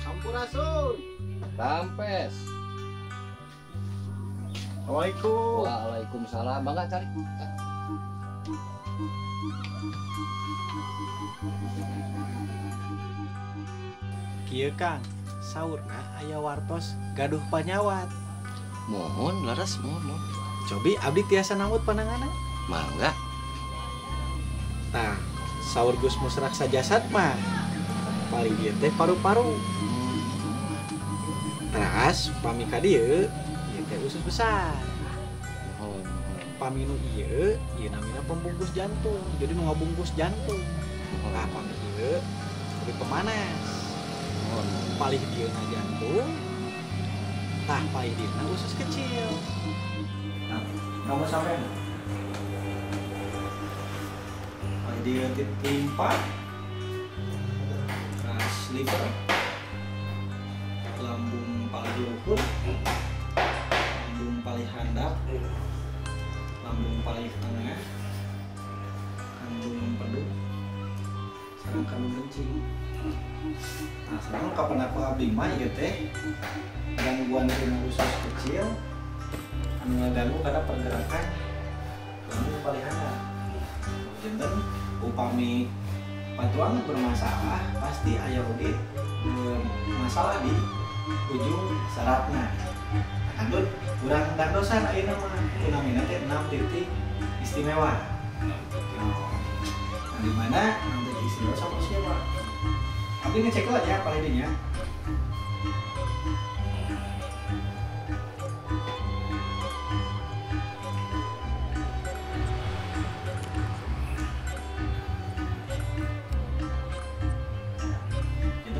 Sampurasun. Rampes. Assalamualaikum. Waalaikumsalam. Bangga cari. Kieu Kang, saurna aya wartos gaduh panyawat. Mohon laras mohon. Cobi abdi tiasa namut pananganna. Mangga. Nah, saur Gus Musrak sajasad mah paling dieu teh paru-paru. Teras pami ka dieu ieu teh usus besar. Mohon. Pami nu ieu namina pembungkus jantung. Jadi nu ngabungkus jantung. Nah, pami ieu lebih pemanas. Mohon. Palih dieuna jantung. Tah palih dieuna usus kecil. Nah, nomor sampai dia timpa kas liver lambung paling luhur lambung paling handap lambung paling tengah kandung empedu sareng kandung kencing. Nah sekarang kapan aku abdi mah ieu teh gangguan tina usus kecil anu ngaganggu karena pergerakan lambung paling handap. Janten upami patuang bermasalah pasti aya oge masalah di ujung sarafna. Kandut urang dandosan ayeuna mah kunamina teh 6 titik istimewa. Nah, di mana 6 titik istimewa sama siapa? Abdi ngecek aja apa idenya.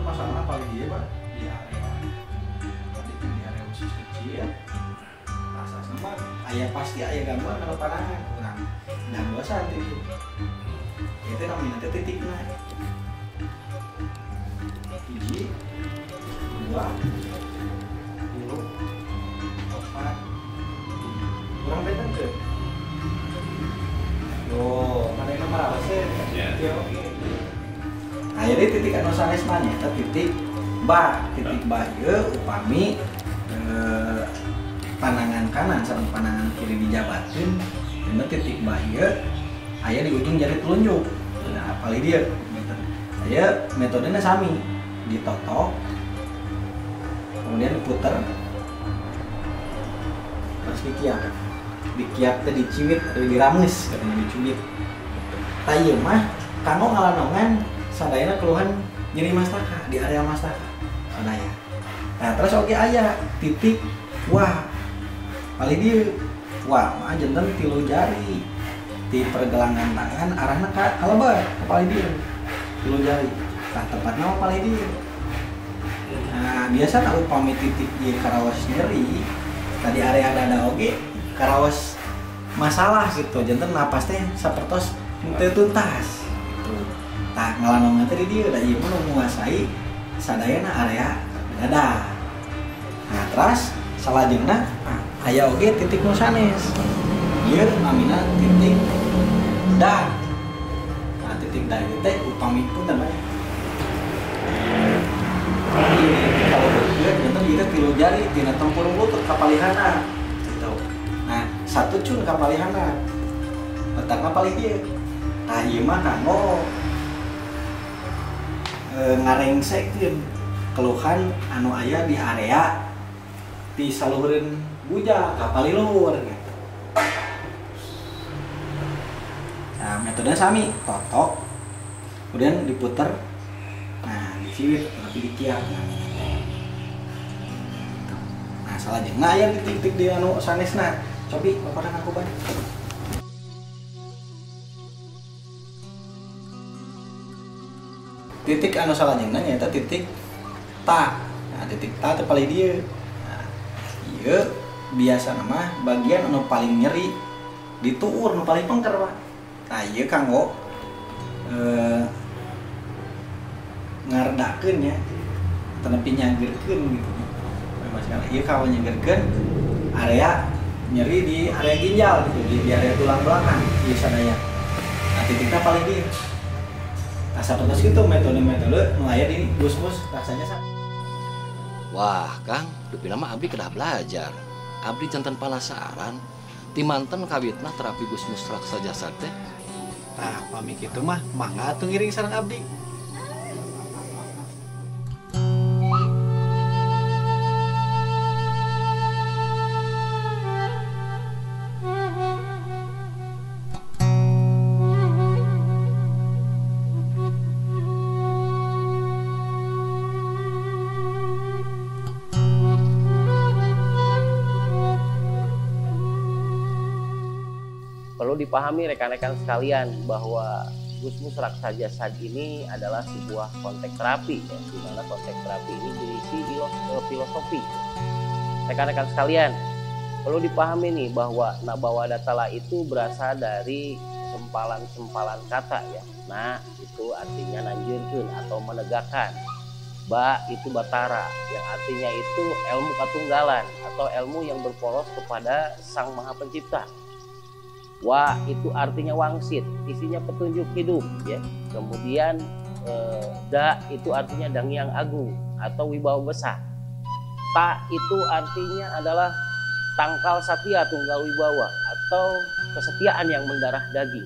Masalah paling dia Pak di area usus kecil rasa sama ayah pasti ayah gangguan kalau panangan kurang dan dosa itu namanya titik naik hiji 2 10 4 kurang beda ke mana yang nomor apa sih nah jadi titik anu sanes mah nya titik ba ieu upami panangan kanan sareng panangan kiri dijabatkeun dina titik ba ieu aya di ujung jari telunjuk. Nah paling dia aya metodenya sami ditotok kemudian diputer terus dikiap teh diciwit atau dirames katanya dicubit. Tah ieu mah kanggo ngalanongan sadayana keluhan nyeri mastaka di area mastaka sadaya. Nah terus oke aya titik wah paling dia wah mah janten 3 jari di pergelangan tangan arahna ka kalebar ka paling dia 3 jari. Nah tepatnya mah paling dia. Nah biasa kalau upami titik ieu karawas nyeri tadi area dada oge karawas masalah gitu janten napas teh sapertos teu tuntas gitu. Tah ngalanongan teh di dieu da ieu mah menguasai sadayana area dada. Nah terus salajengna aya oge titik nu sanes. Ieu namina titik da. Nah, titik da ieu teh upami pun namanya. Ini kalau bergerak ternyata dia tilu jari tina tempurung lutut kapalihana gitu. Nah, satu cun kapalihana. Letakna palih ieu. Nah, ieu mah kanggo ngarengsekeun keluhan anu aya di area di saluhureun bujang kapali luhur gitu. Nah, metode sami, totok kemudian diputer, nah diciwit tapi dikiak. Nah, salajengna aya di titik di anu sanesna. Cobi bapak aku ban. Titik anu salajengna nyaeta titik ta. Nah, titik ta teh paling dieu. Nah, ieu biasa mah bagian anu paling nyeri di tuur anu paling pengker, Pak. Nah, ieu kanggo ngaredakeun ya. Tenepi nyanggeurkeun gitu. Masalah ieu kanggo nyanggeurkeun area nyeri di area ginjal gitu, di area tulang belakang ieu sadaya. Nah, titiknya paling dieu. Nah, sapertos kitu metode-metode nu aya di Gusmus rasanya sama. Wah, Kang, dupina mah abdi kedah belajar. Abdi janten palasaran. Ti manten kawitna terapi Gusmus Raksa Jasad teh. Nah, pami kitu mah mangga atuh ngiring sareng abdi. Perlu dipahami rekan-rekan sekalian bahwa Gusmus Raksa Jasad ini adalah sebuah konteks terapi, ya, di mana konteks terapi ini berisi filosofi. Rekan-rekan sekalian, perlu dipahami nih bahwa Nabawa Datala itu berasal dari sempalan-sempalan kata ya. Nah, itu artinya nanjurkeun atau menegakkan. Ba itu batara, yang artinya itu ilmu katunggalan atau ilmu yang berporos kepada Sang Maha Pencipta. Wa itu artinya wangsit, isinya petunjuk hidup ya. Kemudian da itu artinya dangyang agung atau wibawa besar. Ta itu artinya adalah tangkal satya tunggal wibawa atau kesetiaan yang mendarah daging.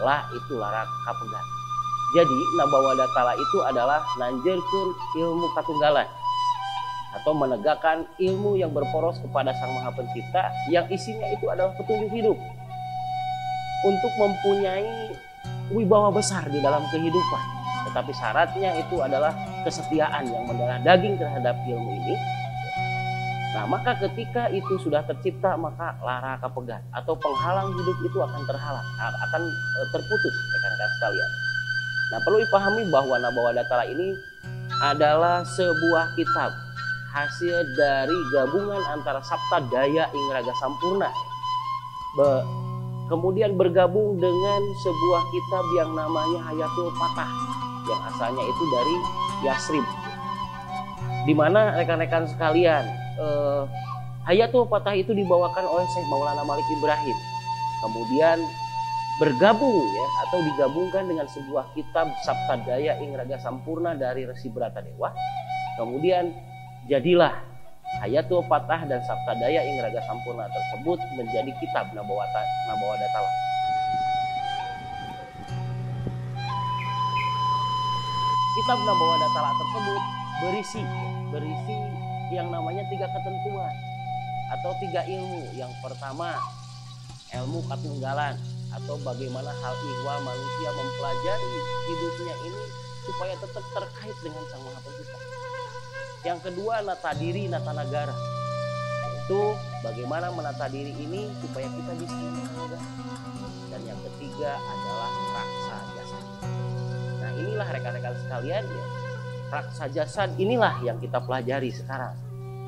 La itu lara kapegat. Jadi Nabawa Datala itu adalah nanjeurkeun ilmu katunggalan atau menegakkan ilmu yang berporos kepada Sang Maha Pencipta yang isinya itu adalah petunjuk hidup. Untuk mempunyai wibawa besar di dalam kehidupan. Tetapi syaratnya itu adalah kesetiaan yang mendarah daging terhadap ilmu ini. Nah, maka ketika itu sudah tercipta, maka lara kapegat atau penghalang hidup itu akan terhalang, akan terputus rekan-rekan sekalian. Nah, perlu dipahami bahwa Nabawa Datala ini adalah sebuah kitab hasil dari gabungan antara Sapta Daya ing Raga Sampurna. Kemudian bergabung dengan sebuah kitab yang namanya Hayatul Fatah yang asalnya itu dari Yasrib. Di mana rekan-rekan sekalian, Hayatul Fatah itu dibawakan oleh Syekh Maulana Malik Ibrahim. Kemudian bergabung ya atau digabungkan dengan sebuah kitab Sapta Daya ing Raga Sampurna dari Resi Bratadewa. Kemudian jadilah Hayatul Fatah dan Sapta Daya ing Raga Sampurna tersebut menjadi kitab Nabawa Datala. Kitab Nabawa Datala tersebut berisi yang namanya 3 ketentuan atau 3 ilmu. Yang pertama, ilmu katunggalan atau bagaimana hal ihwal manusia mempelajari hidupnya ini supaya tetap terkait dengan Sang Maha Pencipta. Yang kedua, nata diri, nata negara. Itu bagaimana menata diri ini supaya kita bisa menata negara. Dan yang ketiga adalah raksa jasad. Nah, inilah rekan-rekan sekalian ya. Raksa jasad inilah yang kita pelajari sekarang.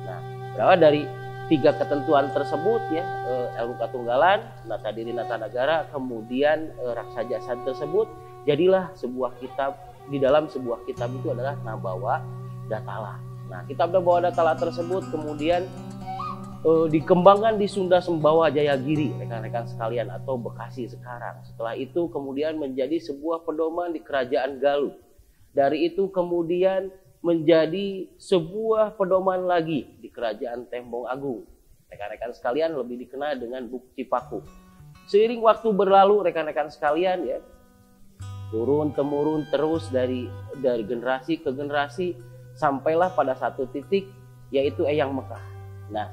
Nah, berawal dari 3 ketentuan tersebut ya, ilmu katunggalan, nata diri, nata negara, kemudian raksa jasad tersebut, jadilah sebuah kitab. Di dalam sebuah kitab itu adalah Nabawa Datala. Nah, kitab Nabawa Datala tersebut kemudian dikembangkan di Sunda Sembawa Jayagiri, rekan-rekan sekalian, atau Bekasi sekarang. Setelah itu kemudian menjadi sebuah pedoman di Kerajaan Galuh. Dari itu kemudian menjadi sebuah pedoman lagi di Kerajaan Tembong Agung. Rekan-rekan sekalian lebih dikenal dengan Buku Cipaku. Seiring waktu berlalu rekan-rekan sekalian ya, turun temurun terus dari generasi ke generasi, sampailah pada satu titik yaitu Eyang Mekah. Nah,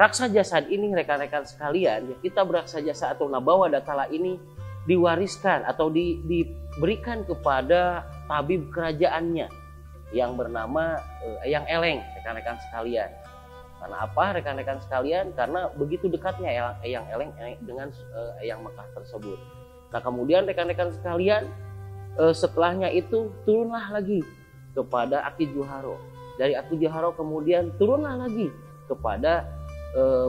Raksa Jasad ini rekan-rekan sekalian, ya, kita Raksa Jasad atau Nabawa Datala ini diwariskan atau diberikan kepada tabib kerajaannya yang bernama Eyang Eleng, rekan-rekan sekalian. Karena apa rekan-rekan sekalian? Karena begitu dekatnya Eyang Eleng dengan Eyang Mekah tersebut. Nah kemudian rekan-rekan sekalian, setelahnya itu turunlah lagi kepada Aki Juharo. Dari Aki Juharo kemudian turunlah lagi kepada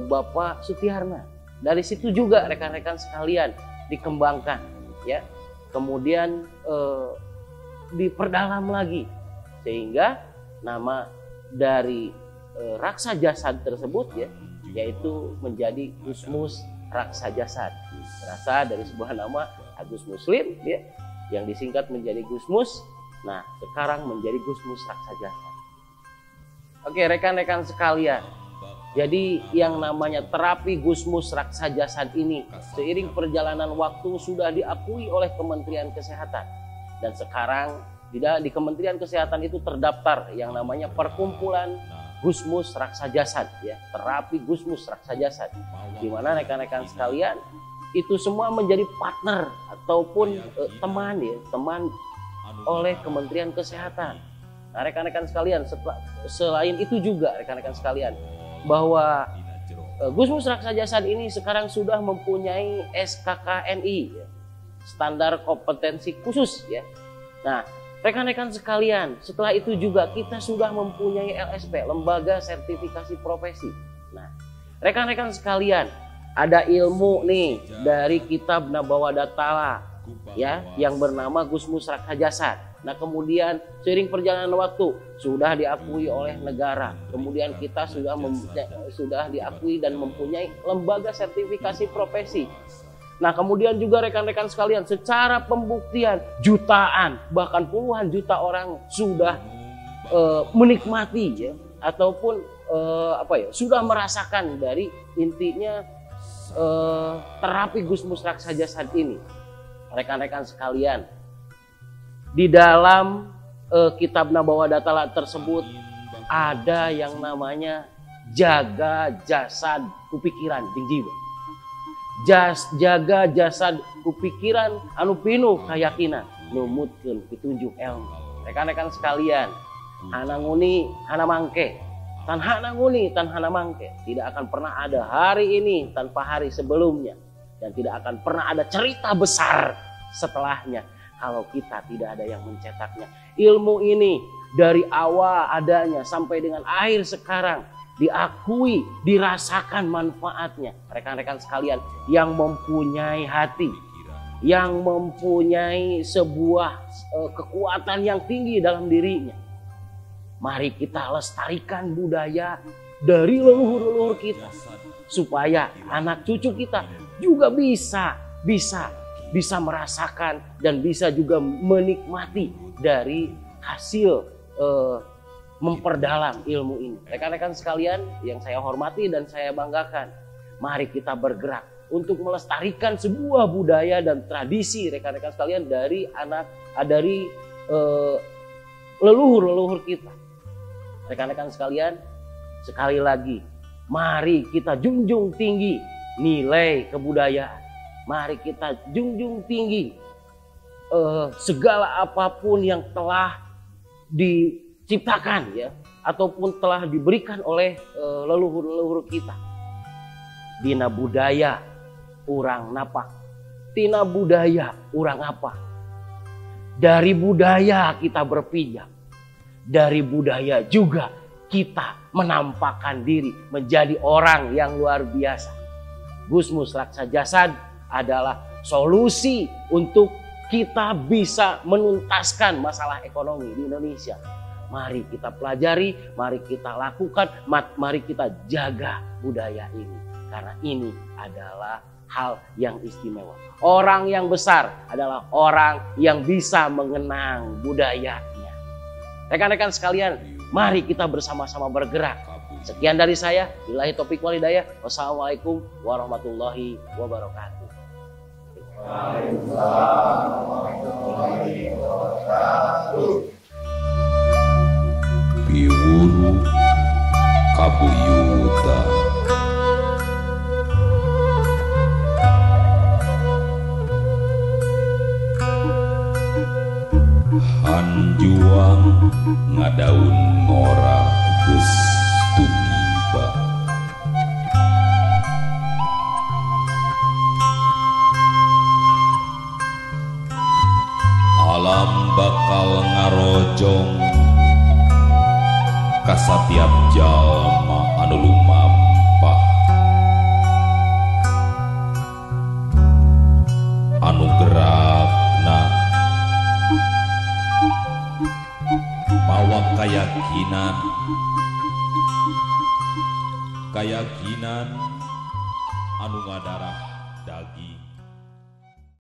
Bapak Sutiarna. Dari situ juga rekan-rekan sekalian dikembangkan, ya. Kemudian diperdalam lagi sehingga nama dari Raksa Jasad tersebut ya, yaitu menjadi Gusmus Raksa Jasad. Berasal dari sebuah nama Agus Muslim ya, yang disingkat menjadi Gusmus. Nah, sekarang menjadi Gusmus Raksa Jasad. Oke, rekan-rekan sekalian. Jadi yang namanya terapi Gusmus Raksa Jasad ini seiring perjalanan waktu sudah diakui oleh Kementerian Kesehatan. Dan sekarang di Kementerian Kesehatan itu terdaftar yang namanya Perkumpulan Gusmus Raksa Jasad ya, terapi Gusmus Raksa Jasad. Di mana rekan-rekan sekalian itu semua menjadi partner ataupun teman oleh Kementerian Kesehatan. Nah, rekan-rekan sekalian, selain itu juga rekan-rekan sekalian bahwa Gusmus Raksa Jasad ini sekarang sudah mempunyai SKKNI ya, standar kompetensi khusus ya. Nah, rekan-rekan sekalian, setelah itu juga kita sudah mempunyai LSP, Lembaga Sertifikasi Profesi. Nah, rekan-rekan sekalian, ada ilmu nih dari kitab Nabawa Datala ya, yang bernama Gusmus Raksa Jasad. Nah, kemudian seiring perjalanan waktu sudah diakui oleh negara. Kemudian kita sudah diakui dan mempunyai Lembaga Sertifikasi Profesi. Nah kemudian juga rekan-rekan sekalian, secara pembuktian jutaan bahkan puluhan juta orang sudah menikmati ya, ataupun sudah merasakan dari intinya terapi Gusmus Raksa Jasad ini. Rekan-rekan sekalian, di dalam kitab Nabawa Datala tersebut ada yang namanya jaga jasad kupikiran jeung jiwa. Jaga jasad kupikiran anu pinuh kayakinan numutkeun pitunjuk ilmu. Rekan-rekan sekalian, hana nguni hana mangke, tan hana nguni tan hana mangke. Tidak akan pernah ada hari ini tanpa hari sebelumnya, dan tidak akan pernah ada cerita besar setelahnya kalau kita tidak ada yang mencetaknya. Ilmu ini dari awal adanya sampai dengan akhir sekarang diakui, dirasakan manfaatnya. Rekan-rekan sekalian yang mempunyai hati, yang mempunyai sebuah kekuatan yang tinggi dalam dirinya, mari kita lestarikan budaya dari leluhur-leluhur kita supaya anak cucu kita juga bisa merasakan dan bisa juga menikmati dari hasil memperdalam ilmu ini. Rekan-rekan sekalian yang saya hormati dan saya banggakan, mari kita bergerak untuk melestarikan sebuah budaya dan tradisi rekan-rekan sekalian dari leluhur-leluhur kita. Rekan-rekan sekalian, sekali lagi, mari kita junjung tinggi nilai kebudayaan. Mari kita junjung tinggi segala apapun yang telah diciptakan ya, ataupun telah diberikan oleh leluhur-leluhur kita. Dina budaya urang napak, tina budaya urang apa. Dari budaya kita berpijak, dari budaya juga kita menampakkan diri menjadi orang yang luar biasa. Gusmus Raksa Jasad adalah solusi untuk kita bisa menuntaskan masalah ekonomi di Indonesia. Mari kita pelajari, mari kita lakukan, mari kita jaga budaya ini. Karena ini adalah hal yang istimewa. Orang yang besar adalah orang yang bisa mengenang budayanya. Rekan-rekan sekalian, mari kita bersama-sama bergerak. Sekian dari saya. Billahi taufiq wal hidayah. Wassalamualaikum warahmatullahi wabarakatuh. Waalaikumsalam warahmatullahi wabarakatuh. Piwuru kabuyuta hanjuang ngadaun ngora geus tumiba alam bakal ngarojong kasatiap jalma anu lumampah anu gerakna mawa keyakinan anu ngadarah